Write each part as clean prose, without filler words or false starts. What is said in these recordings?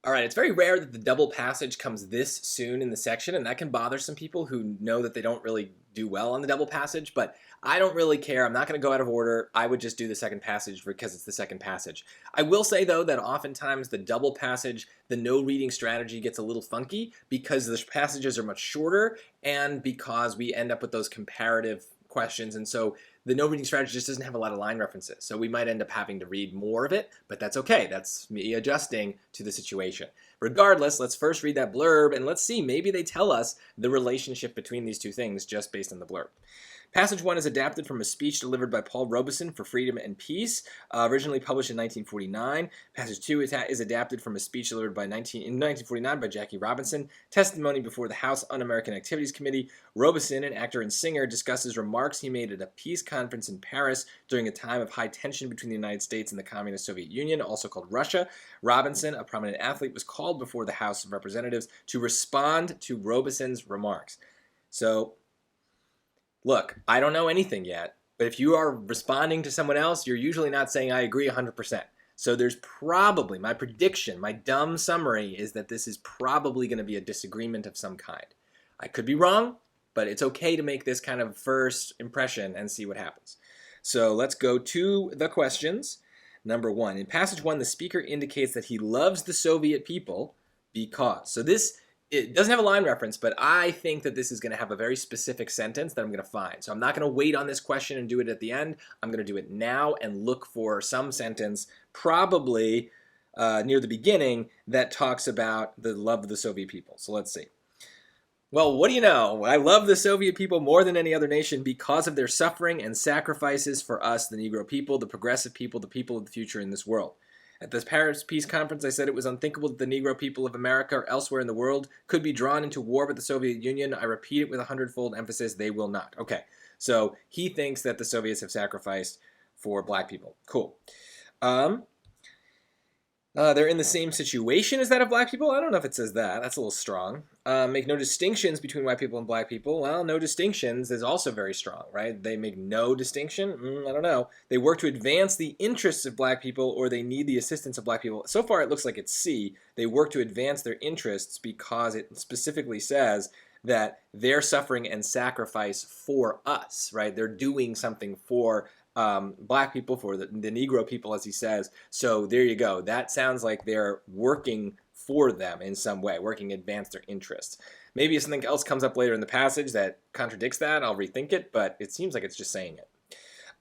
All right, it's very rare that the double passage comes this soon in the section, and that can bother some people who know that they don't really do well on the double passage, but I don't really care. I'm not going to go out of order. I would just do the second passage because it's the second passage. I will say, though, that oftentimes the double passage, the no reading strategy gets a little funky because the passages are much shorter and because we end up with those comparative questions, and so the no reading strategy just doesn't have a lot of line references. So we might end up having to read more of it, but that's okay. That's me adjusting to the situation. Regardless, let's first read that blurb and let's see, maybe they tell us the relationship between these two things just based on the blurb. Passage 1 is adapted from a speech delivered by Paul Robeson for Freedom and Peace, originally published in 1949. Passage 2 is adapted from a speech delivered in 1949 by Jackie Robinson, testimony before the House Un-American Activities Committee. Robeson, an actor and singer, discusses remarks he made at a peace conference in Paris during a time of high tension between the United States and the Communist Soviet Union, also called Russia. Robinson, a prominent athlete, was called before the House of Representatives to respond to Robeson's remarks. So, look, I don't know anything yet, but if you are responding to someone else, you're usually not saying I agree 100%. So there's probably, my prediction, my dumb summary is that this is probably going to be a disagreement of some kind. I could be wrong, but it's okay to make this kind of first impression and see what happens. So let's go to the questions. Number 1, in passage 1, the speaker indicates that he loves the Soviet people because. So this, it doesn't have a line reference, but I think that this is going to have a very specific sentence that I'm going to find. So I'm not going to wait on this question and do it at the end. I'm going to do it now and look for some sentence, probably near the beginning, that talks about the love of the Soviet people. So let's see. Well, what do you know? I love the Soviet people more than any other nation because of their suffering and sacrifices for us, the Negro people, the progressive people, the people of the future in this world. At this Paris Peace Conference, I said it was unthinkable that the Negro people of America or elsewhere in the world could be drawn into war with the Soviet Union. I repeat it with 100-fold emphasis, they will not. Okay, so he thinks that the Soviets have sacrificed for black people. Cool. They're in the same situation as that of black people? I don't know if it says that. That's a little strong. Make no distinctions between white people and black people. Well, no distinctions is also very strong, right? They make no distinction? I don't know. They work to advance the interests of black people or they need the assistance of black people. So far, it looks like it's C. They work to advance their interests because it specifically says that they're suffering and sacrifice for us, right? They're doing something for black people, for the Negro people, as he says. So there you go. That sounds like they're working for them in some way, working to advance their interests. Maybe if something else comes up later in the passage that contradicts that, I'll rethink it, but it seems like it's just saying it.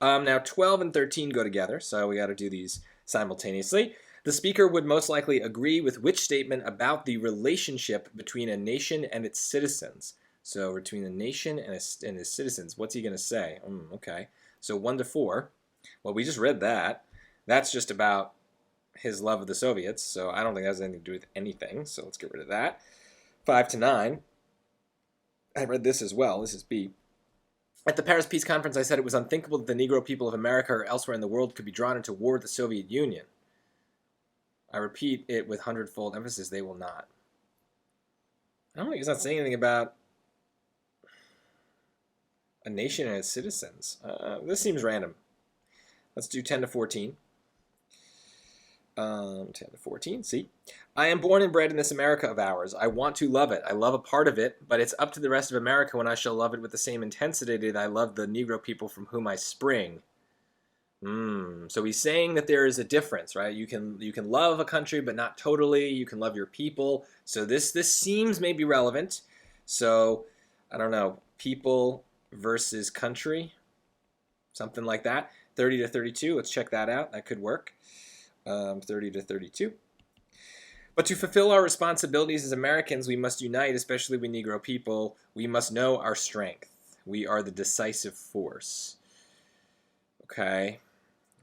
Now 12 and 13 go together, so we got to do these simultaneously. The speaker would most likely agree with which statement about the relationship between a nation and its citizens? So between a nation and its citizens, what's he going to say? Okay. So 1 to 4, well, we just read that. That's just about his love of the Soviets, so I don't think that has anything to do with anything, so let's get rid of that. 5 to 9, I read this as well. This is B. At the Paris Peace Conference, I said it was unthinkable that the Negro people of America or elsewhere in the world could be drawn into war with the Soviet Union. I repeat it with 100-fold emphasis, they will not. I don't think he's not saying anything about a nation and its citizens. This seems random. Let's do 10 to 14. 10 to 14, see? I am born and bred in this America of ours. I want to love it. I love a part of it, but it's up to the rest of America when I shall love it with the same intensity that I love the Negro people from whom I spring. So he's saying that there is a difference, right? You can love a country, but not totally. You can love your people. So this seems maybe relevant. So, I don't know, people versus country, something like that. 30 to 32, let's check that out. That could work. 30 to 32. But to fulfill our responsibilities as Americans, we must unite, especially we Negro people. We must know our strength. We are the decisive force. Okay.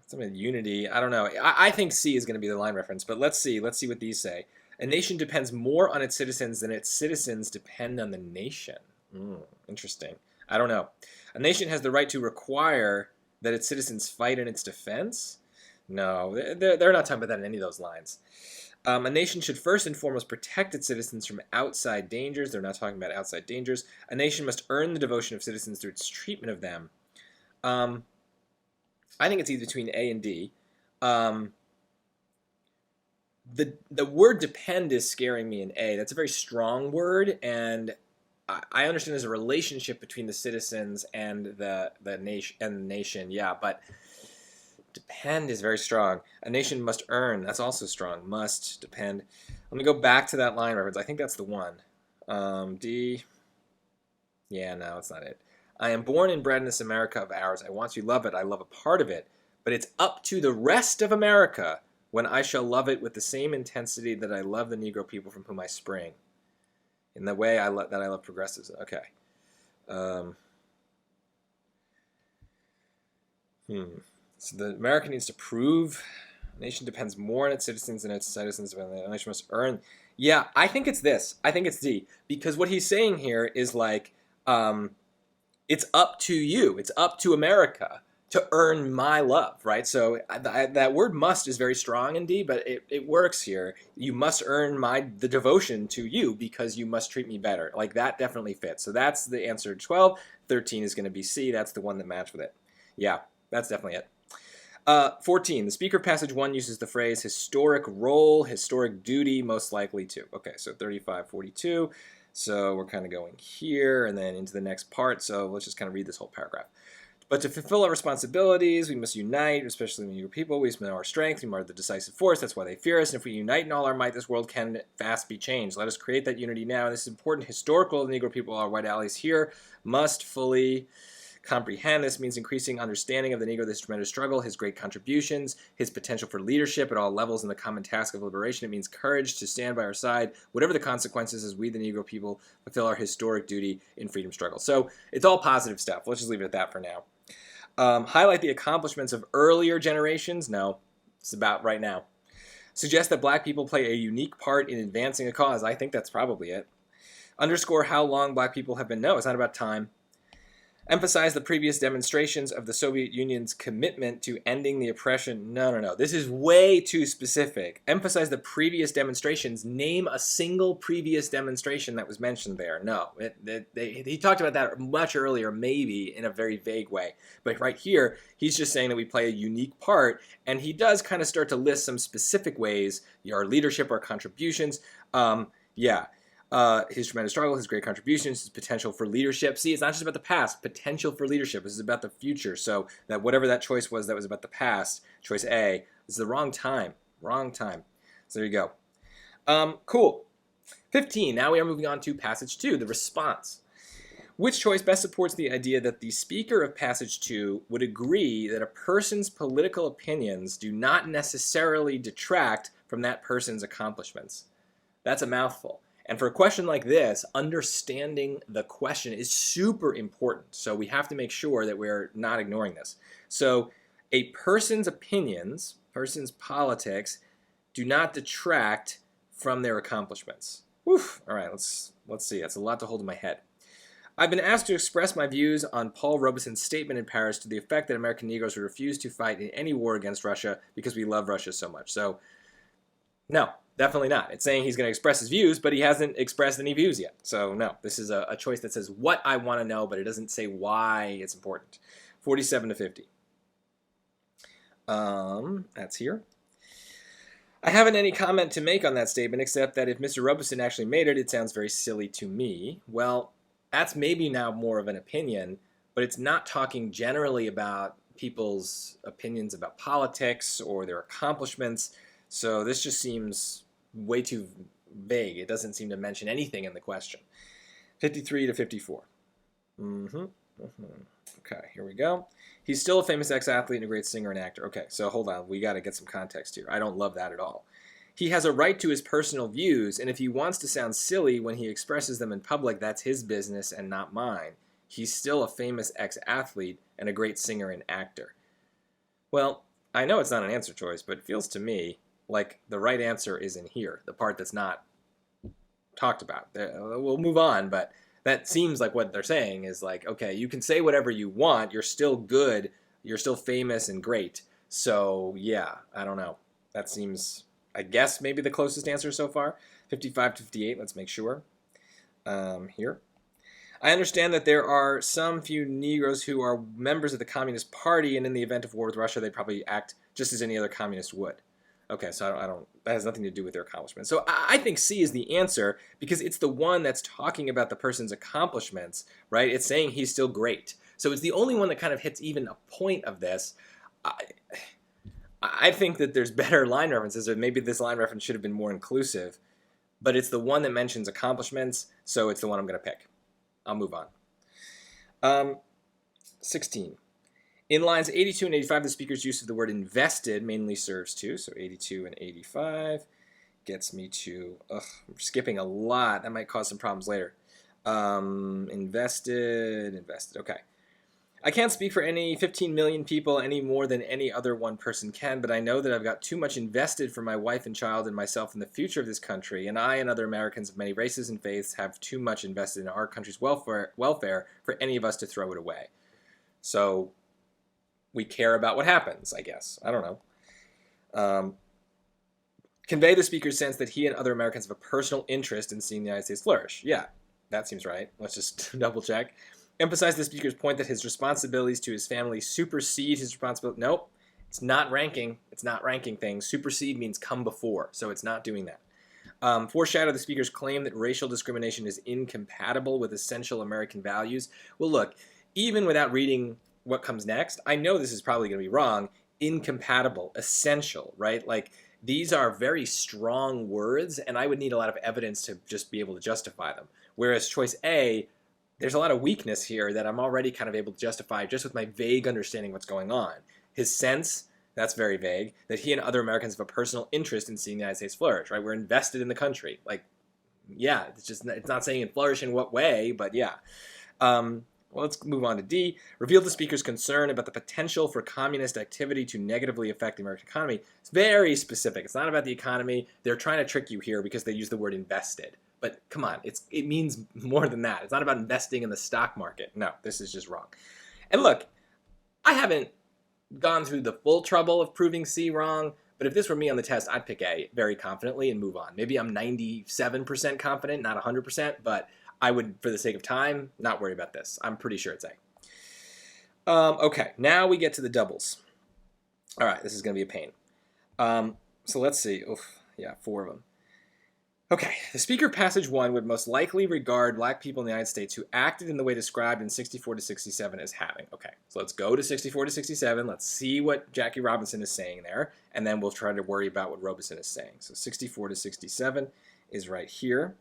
Some of unity, I don't know. I think C is going to be the line reference, but let's see. Let's see what these say. A nation depends more on its citizens than its citizens depend on the nation. Interesting. I don't know. A nation has the right to require that its citizens fight in its defense? No, they're not talking about that in any of those lines. A nation should first and foremost protect its citizens from outside dangers. They're not talking about outside dangers. A nation must earn the devotion of citizens through its treatment of them. I think it's either between A and D. The word depend is scaring me in A. That's a very strong word, and I understand there's a relationship between the citizens and the nation. Yeah, but depend is very strong. A nation must earn. That's also strong. Must depend. Let me go back to that line reference. I think that's the one. D. Yeah, no, it's not it. I am born and bred in this America of ours. I want to love it. I love a part of it. But it's up to the rest of America when I shall love it with the same intensity that I love the Negro people from whom I spring. In the way that I love progressives. Okay. Um, So the America needs to prove a nation depends more on its citizens than its citizens. A nation must earn. Yeah, I think it's this. I think it's D. Because what he's saying here is like, it's up to you. It's up to America to earn my love, right? So that word must is very strong in D, but it works here. You must earn the devotion to you because you must treat me better. Like that definitely fits. So that's the answer to 12. 13 is going to be C. That's the one that matched with it. Yeah, that's definitely it. 14. The speaker of passage 1 uses the phrase historic role, historic duty, most likely to. Okay, so 35, 42. So we're kind of going here and then into the next part. So let's just kind of read this whole paragraph. But to fulfill our responsibilities, we must unite, especially when you're people. We must know our strength. We are the decisive force. That's why they fear us. And if we unite in all our might, this world can fast be changed. Let us create that unity now. And this is important. Historical Negro people, our white allies here, must fully comprehend. This means increasing understanding of the Negro, this tremendous struggle, his great contributions, his potential for leadership at all levels in the common task of liberation. It means courage to stand by our side, whatever the consequences, as we, the Negro people, fulfill our historic duty in freedom struggle. So it's all positive stuff. Let's just leave it at that for now. Highlight the accomplishments of earlier generations. No, it's about right now. Suggest that black people play a unique part in advancing a cause. I think that's probably it. Underscore how long black people have been. No, it's not about time. Emphasize the previous demonstrations of the Soviet Union's commitment to ending the oppression. No. This is way too specific. Emphasize the previous demonstrations. Name a single previous demonstration that was mentioned there. No. He talked about that much earlier, maybe in a very vague way. But right here, he's just saying that we play a unique part, and he does kind of start to list some specific ways, our leadership, our contributions. His tremendous struggle, his great contributions, his potential for leadership. See, it's not just about the past. Potential for leadership. This is about the future. So that whatever that choice was that was about the past, choice A, is the wrong time. Wrong time. So there you go. Cool. 15. Now we are moving on to passage 2, the response. Which choice best supports the idea that the speaker of passage 2 would agree that a person's political opinions do not necessarily detract from that person's accomplishments? That's a mouthful. And for a question like this, understanding the question is super important. So we have to make sure that we're not ignoring this. So a person's opinions, person's politics, do not detract from their accomplishments. Woof. All right, let's see. That's a lot to hold in my head. I've been asked to express my views on Paul Robeson's statement in Paris to the effect that American Negroes would refuse to fight in any war against Russia because we love Russia so much. So, no. Definitely not. It's saying he's going to express his views, but he hasn't expressed any views yet. So no, this is a choice that says what I want to know, but it doesn't say why it's important. 47 to 50. That's here. I haven't any comment to make on that statement except that if Mr. Robeson actually made it, it sounds very silly to me. Well, that's maybe now more of an opinion, but it's not talking generally about people's opinions about politics or their accomplishments. So this just seems way too vague. It doesn't seem to mention anything in the question. 53 to 54. Okay, here we go. He's still a famous ex-athlete and a great singer and actor. Okay, so hold on. We got to get some context here. I don't love that at all. He has a right to his personal views, and if he wants to sound silly when he expresses them in public, that's his business and not mine. He's still a famous ex-athlete and a great singer and actor. Well, I know it's not an answer choice, but it feels to me like the right answer is in here, the part that's not talked about. We'll move on, but that seems like what they're saying is like, okay, you can say whatever you want. You're still good. You're still famous and great. So, yeah, I don't know. That seems, I guess, maybe the closest answer so far. 55 to 58, let's make sure. Here. I understand that there are some few Negroes who are members of the Communist Party, and in the event of war with Russia, they'd probably act just as any other communist would. Okay, so I don't, that has nothing to do with their accomplishments. So I think C is the answer because it's the one that's talking about the person's accomplishments, right? It's saying he's still great. So it's the only one that kind of hits even a point of this. I, I think that there's better line references, or maybe this line reference should have been more inclusive, but it's the one that mentions accomplishments, so it's the one I'm going to pick. I'll move on. 16. In lines 82 and 85, the speaker's use of the word invested mainly serves to, so 82 and 85 gets me to, I'm skipping a lot. That might cause some problems later. Invested, okay. I can't speak for any 15 million people any more than any other one person can, but I know that I've got too much invested for my wife and child and myself in the future of this country, and I and other Americans of many races and faiths have too much invested in our country's welfare for any of us to throw it away. So we care about what happens, I guess. I don't know. Convey the speaker's sense that he and other Americans have a personal interest in seeing the United States flourish. Yeah, that seems right. Let's just double check. Emphasize the speaker's point that his responsibilities to his family supersede his responsibility. Nope, it's not ranking. It's not ranking things. Supersede means come before, so it's not doing that. Foreshadow the speaker's claim that racial discrimination is incompatible with essential American values. Well, look, even without reading what comes next, I know this is probably going to be wrong. Incompatible, essential, right? Like, these are very strong words, and I would need a lot of evidence to just be able to justify them. Whereas choice A, there's a lot of weakness here that I'm already kind of able to justify just with my vague understanding what's going on. His sense, that's very vague, that he and other Americans have a personal interest in seeing the United States flourish, right? We're invested in the country. Like, yeah, it's not saying in flourish in what way, but yeah. Well, let's move on to D. Reveal the speaker's concern about the potential for communist activity to negatively affect the American economy. It's very specific. It's not about the economy. They're trying to trick you here because they use the word invested. But come on, it means more than that. It's not about investing in the stock market. No, this is just wrong. And look, I haven't gone through the full trouble of proving C wrong, but if this were me on the test, I'd pick A very confidently and move on. Maybe I'm 97% confident, not 100%, but I would, for the sake of time, not worry about this. I'm pretty sure it's A. Okay, now we get to the doubles. All right, this is going to be a pain. So let's see. Oof, yeah, 4 of them. Okay, the speaker passage 1 would most likely regard black people in the United States who acted in the way described in 64 to 67 as having. Okay, so let's go to 64 to 67. Let's see what Jackie Robinson is saying there, and then we'll try to worry about what Robeson is saying. So 64 to 67 is right here.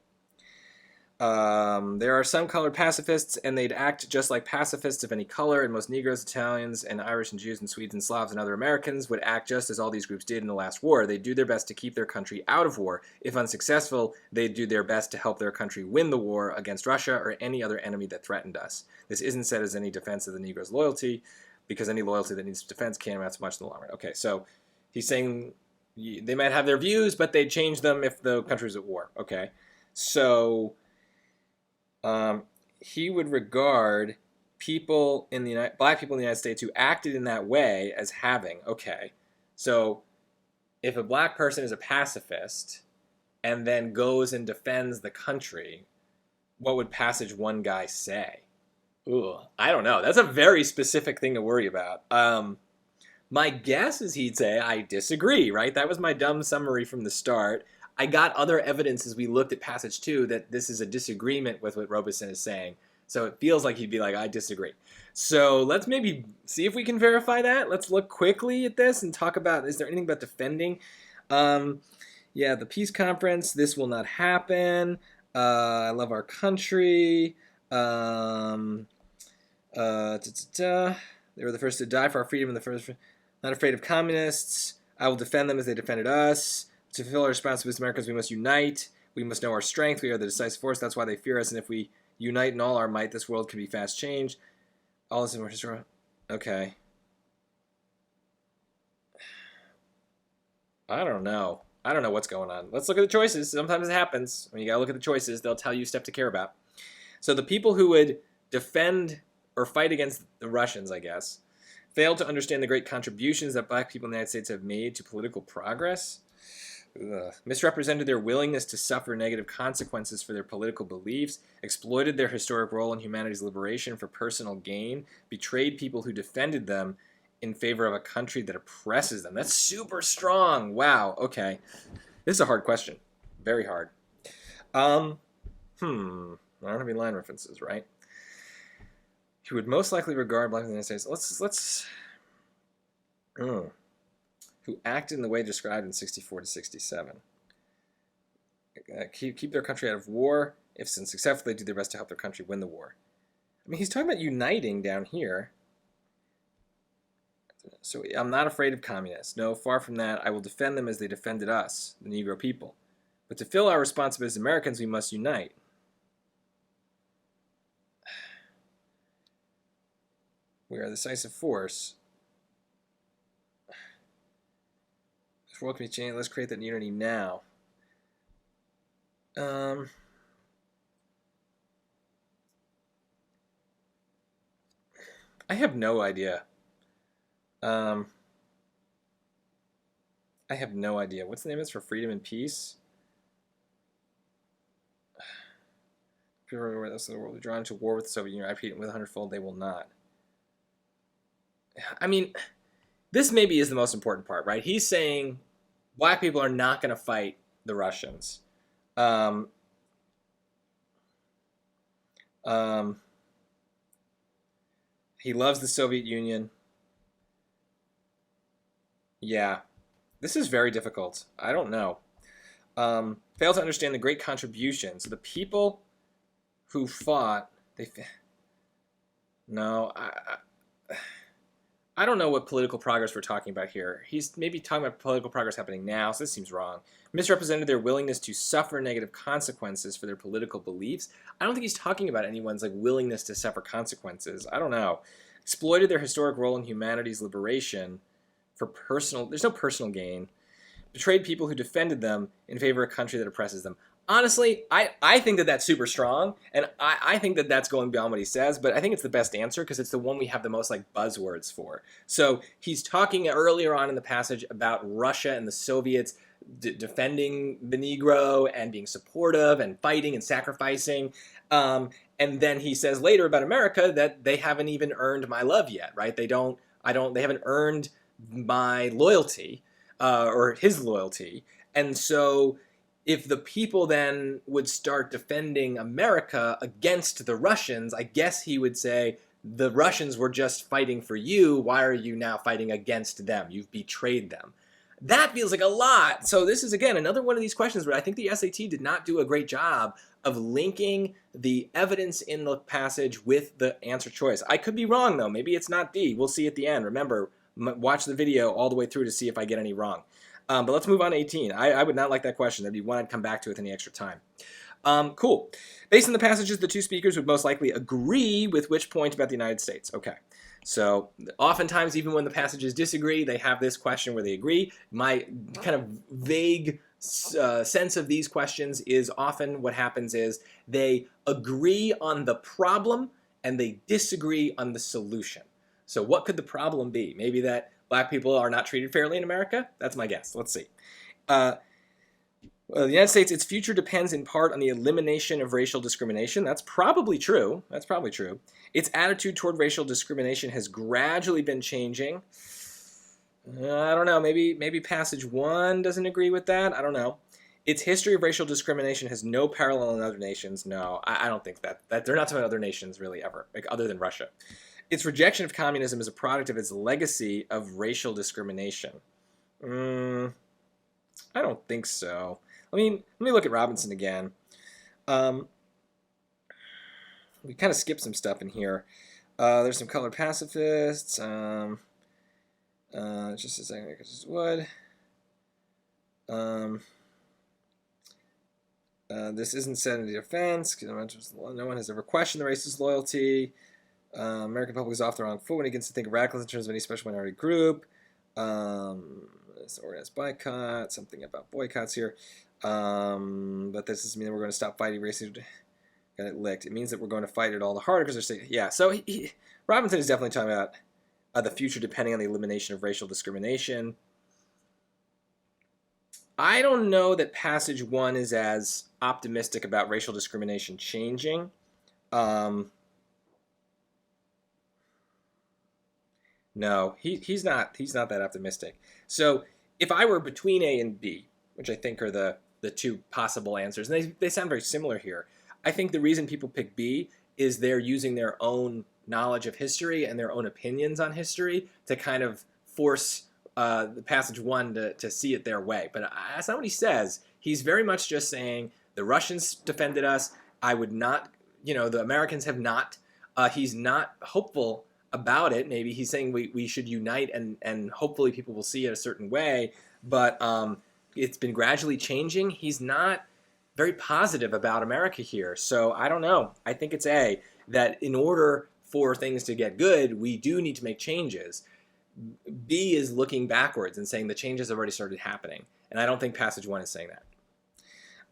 There are some colored pacifists, and they'd act just like pacifists of any color, and most Negroes, Italians, and Irish, and Jews, and Swedes, and Slavs, and other Americans would act just as all these groups did in the last war. They'd do their best to keep their country out of war. If unsuccessful, they'd do their best to help their country win the war against Russia or any other enemy that threatened us. This isn't said as any defense of the Negro's loyalty, because any loyalty that needs defense can't amount to much in the long run. Okay, so he's saying they might have their views, but they'd change them if the country's at war. Okay, so he would regard people in the black people in the United States who acted in that way as having. Okay, so if a black person is a pacifist and then goes and defends the country, what would passage 1 guy say? Ooh, I don't know. That's a very specific thing to worry about. My guess is he'd say, I disagree, right? That was my dumb summary from the start. I got other evidence as we looked at passage 2 that this is a disagreement with what Robeson is saying. So it feels like he'd be like, I disagree. So let's maybe see if we can verify that. Let's look quickly at this and talk about, is there anything about defending? Yeah, the peace conference, this will not happen. I love our country. They were the first to die for our freedom and the first, not afraid of communists. I will defend them as they defended us. To fulfill our responsibilities as Americans, we must unite. We must know our strength. We are the decisive force. That's why they fear us. And if we unite in all our might, this world can be fast changed. All this is more. Okay. I don't know. I don't know what's going on. Let's look at the choices. Sometimes it happens. When you gotta look at the choices, they'll tell you stuff to care about. So the people who would defend or fight against the Russians, I guess, failed to understand the great contributions that black people in the United States have made to political progress. Misrepresented their willingness to suffer negative consequences for their political beliefs, exploited their historic role in humanity's liberation for personal gain, betrayed people who defended them, in favor of a country that oppresses them. That's super strong. Wow. Okay. This is a hard question. Very hard. I don't have any line references, right? He would most likely regard black in the United States. Let's. Who acted in the way described in 64 to 67. Keep their country out of war. If successful, they do their best to help their country win the war. I mean, he's talking about uniting down here. So I'm not afraid of communists. No, far from that. I will defend them as they defended us, the Negro people. But to fill our responsibility as Americans, we must unite. We are a decisive force. If the world can be changed, let's create that unity now. I have no idea. I have no idea. What's the name of this? For freedom and peace? People are the rest of the world are drawn to war with the Soviet Union. I repeat, with 100-fold, they will not. I mean, this maybe is the most important part, right? He's saying black people are not going to fight the Russians. He loves the Soviet Union. Yeah. This is very difficult. I don't know. Fail to understand the great contribution. So the people who fought, no, I don't know what political progress we're talking about here. He's maybe talking about political progress happening now, so this seems wrong. Misrepresented their willingness to suffer negative consequences for their political beliefs. I don't think he's talking about anyone's willingness to suffer consequences. I don't know. Exploited their historic role in humanity's liberation for there's no personal gain. Betrayed people who defended them in favor of a country that oppresses them. Honestly, I think that that's super strong, and I think that that's going beyond what he says, but I think it's the best answer because it's the one we have the most buzzwords for. So he's talking earlier on in the passage about Russia and the Soviets defending the Negro and being supportive and fighting and sacrificing. And then he says later about America that they haven't even earned my love yet, right? They haven't earned my loyalty or his loyalty. And so if the people then would start defending America against the Russians, I guess he would say, the Russians were just fighting for you. Why are you now fighting against them? You've betrayed them. That feels like a lot. So this is, again, another one of these questions where I think the SAT did not do a great job of linking the evidence in the passage with the answer choice. I could be wrong, though. Maybe it's not D. We'll see at the end. Remember, watch the video all the way through to see if I get any wrong. But let's move on to 18. I would not like that question. That'd be one I'd come back to with any extra time. Cool. Based on the passages, the two speakers would most likely agree with which point about the United States. Okay. So oftentimes, even when the passages disagree, they have this question where they agree. My kind of vague sense of these questions is often what happens is they agree on the problem and they disagree on the solution. So what could the problem be? Maybe that black people are not treated fairly in America? That's my guess. Let's see. The United States, its future depends in part on the elimination of racial discrimination. That's probably true. That's probably true. Its attitude toward racial discrimination has gradually been changing. I don't know. Maybe passage 1 doesn't agree with that. I don't know. Its history of racial discrimination has no parallel in other nations. No, I don't think that they're not talking about other nations really ever, other than Russia. Its rejection of communism is a product of its legacy of racial discrimination. I don't think so. Let me look at Robinson again. We kind of skipped some stuff in here. There's some colored pacifists. Just a second, I just would. This isn't said in the defense because no one has ever questioned the racist loyalty. American public is off the wrong foot when it begins to think of radicals in terms of any special minority group. This organized boycott, something about boycotts here. But this doesn't mean that we're going to stop fighting racism. Got it licked. It means that we're going to fight it all the harder because they're saying, yeah. So Robinson is definitely talking about the future depending on the elimination of racial discrimination. I don't know that passage 1 is as optimistic about racial discrimination changing. No, he's not that optimistic. So if I were between A and B, which I think are the two possible answers, and they sound very similar here, I think the reason people pick B is they're using their own knowledge of history and their own opinions on history to kind of force the passage one to see it their way. But that's not what he says. He's very much just saying the Russians defended us. I would not, the Americans have not. He's not hopeful about it. Maybe he's saying we should unite and hopefully people will see it a certain way. But it's been gradually changing. He's not very positive about America here. So I don't know. I think it's A, that in order for things to get good, we do need to make changes. B is looking backwards and saying the changes have already started happening. And I don't think passage 1 is saying that.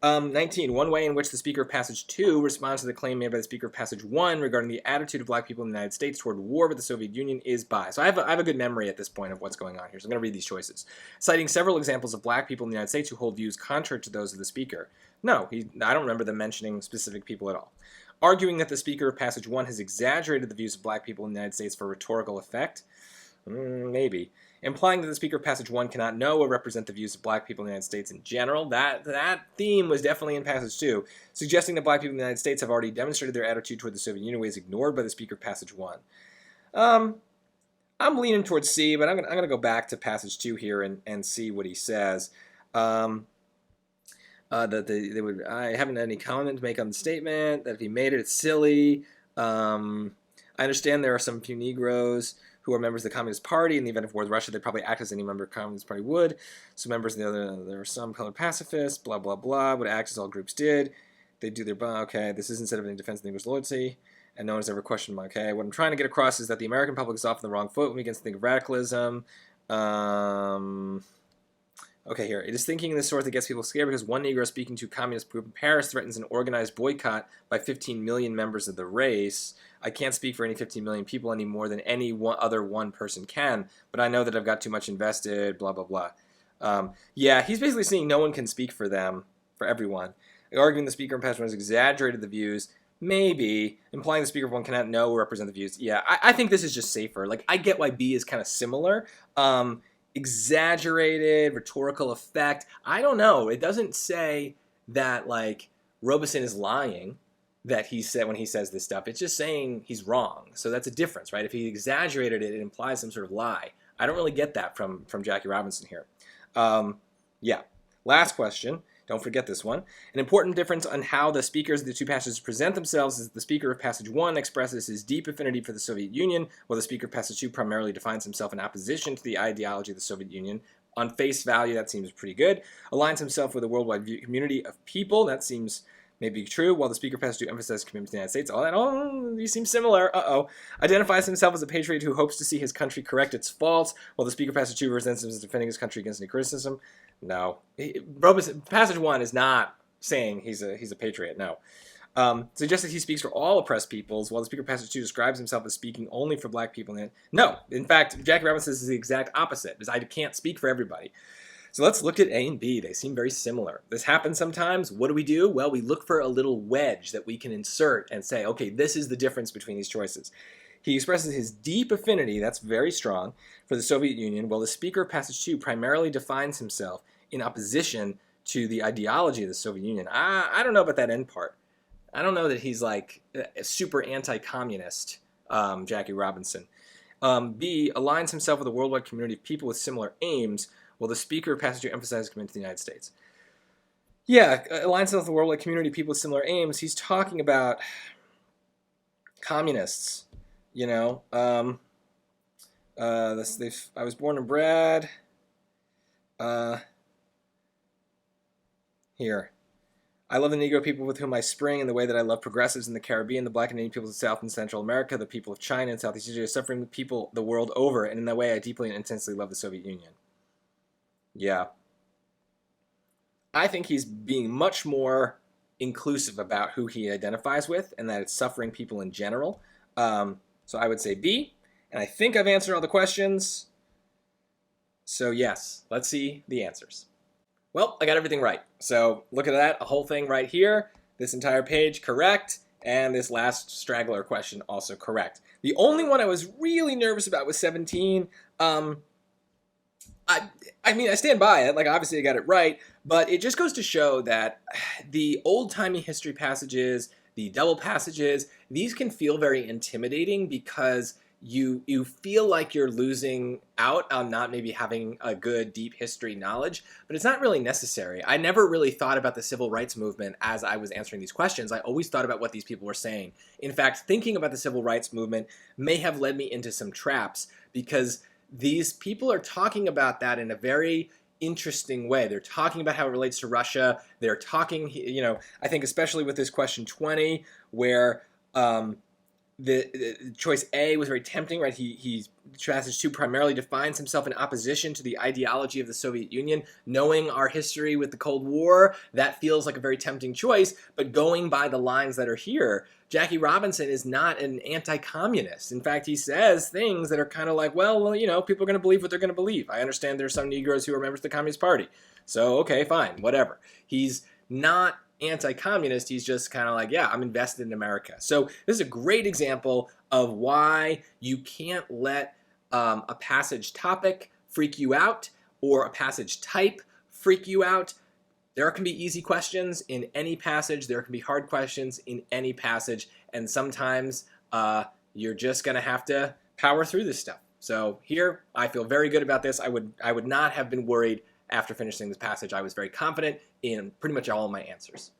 19. One way in which the speaker of passage 2 responds to the claim made by the speaker of passage 1 regarding the attitude of black people in the United States toward war with the Soviet Union is by. So I have a good memory at this point of what's going on here. So I'm going to read these choices. Citing several examples of black people in the United States who hold views contrary to those of the speaker. No, I don't remember them mentioning specific people at all. Arguing that the speaker of passage 1 has exaggerated the views of black people in the United States for rhetorical effect. Maybe. Implying that the speaker of passage 1 cannot know or represent the views of black people in the United States in general. That theme was definitely in passage 2. Suggesting that black people in the United States have already demonstrated their attitude toward the Soviet Union was ignored by the speaker of passage 1. I'm leaning towards C, but I'm gonna go back to passage 2 here and see what he says. That they would. I haven't had any comment to make on the statement. That if he made it, it's silly. I understand there are some few Negroes who are members of the Communist Party. In the event of war with Russia, they'd probably act as any member of the Communist Party would. So members of the other, there are some colored pacifists, blah, blah, blah, would act as all groups did. They do their, okay, this is instead of any defense of Negroes' loyalty, and no one has ever questioned, okay, what I'm trying to get across is that the American public is often the wrong foot when we begin to think of radicalism. Okay, here. It is thinking in this sort that gets people scared because one Negro speaking to a communist group in Paris threatens an organized boycott by 15 million members of the race. I can't speak for any 15 million people any more than any other one person can, but I know that I've got too much invested, blah, blah, blah. Yeah, he's basically saying no one can speak for them, for everyone. Arguing the speaker in passage 1 has exaggerated the views, maybe. Implying the speaker of 1 cannot know or represent the views. Yeah, I think this is just safer. Like, I get why B is kind of similar. Exaggerated, rhetorical effect. I don't know. It doesn't say that, like, Robeson is lying that he said when he says this stuff. It's just saying he's wrong. So that's a difference, right? If he exaggerated it, it implies some sort of lie. I don't really get that from Jackie Robinson here. Yeah. Last question. Don't forget this one. An important difference on how the speakers of the two passages present themselves is that the speaker of passage 1 expresses his deep affinity for the Soviet Union, while the speaker of passage 2 primarily defines himself in opposition to the ideology of the Soviet Union. On face value, that seems pretty good. Aligns himself with a worldwide community of people. That seems maybe true, while the speaker of passage 2 emphasizes commitment to the United States. These seem similar. Identifies himself as a patriot who hopes to see his country correct its faults, while the speaker of passage 2 resents him as defending his country against any criticism. No. Passage 1 is not saying he's a patriot, no. Suggests that he speaks for all oppressed peoples, while the speaker of passage 2 describes himself as speaking only for black people. No. In fact, Jackie Robinson says the exact opposite, because I can't speak for everybody. So let's look at A and B. They seem very similar. This happens sometimes. What do? Well, we look for a little wedge that we can insert and say, okay, this is the difference between these choices. He expresses his deep affinity, that's very strong, for the Soviet Union, while the speaker of passage 2 primarily defines himself in opposition to the ideology of the Soviet Union. I don't know about that end part. I don't know that he's like a super anti-communist, Jackie Robinson. B, aligns himself with a worldwide community of people with similar aims, while the speaker of passage 2 emphasizes commitment to the United States. Yeah, aligns himself with the worldwide community of people with similar aims. He's talking about communists. I was born and bred. Here. I love the Negro people with whom I spring in the way that I love progressives in the Caribbean, the black and Indian peoples of South and Central America, the people of China and Southeast Asia, suffering people the world over, and in that way I deeply and intensely love the Soviet Union. Yeah. I think he's being much more inclusive about who he identifies with, and that it's suffering people in general. So I would say B, and I think I've answered all the questions. So yes, let's see the answers. Well, I got everything right. So look at that, a whole thing right here, this entire page correct, And this last straggler question, also correct. The only one I was really nervous about was 17. I mean, I stand by it. Like, obviously I got it right, but it just goes to show that the old-timey history passages, the double passages, these can feel very intimidating because you feel like you're losing out on not maybe having a good deep history knowledge, but it's not really necessary. I never really thought about the civil rights movement as I was answering these questions. I always thought about what these people were saying. In fact, thinking about the civil rights movement may have led me into some traps because these people are talking about that in a very interesting way. They're talking about how it relates to Russia. They're talking, I think especially with this question 20, where the choice A was very tempting, right? Passage 2 primarily defines himself in opposition to the ideology of the Soviet Union. Knowing our history with the Cold War, that feels like a very tempting choice, but going by the lines that are here, Jackie Robinson is not an anti-communist. In fact, he says things that are kind of like, well, people are going to believe what they're going to believe. I understand there's some Negroes who are members of the Communist Party. So, okay, fine, whatever. He's not anti-communist, he's just kind of like, yeah, I'm invested in America. So this is a great example of why you can't let a passage topic freak you out or a passage type freak you out. There can be easy questions in any passage. There can be hard questions in any passage. And sometimes you're just going to have to power through this stuff. So here, I feel very good about this. I would not have been worried after finishing this passage. I was very confident in pretty much all of my answers.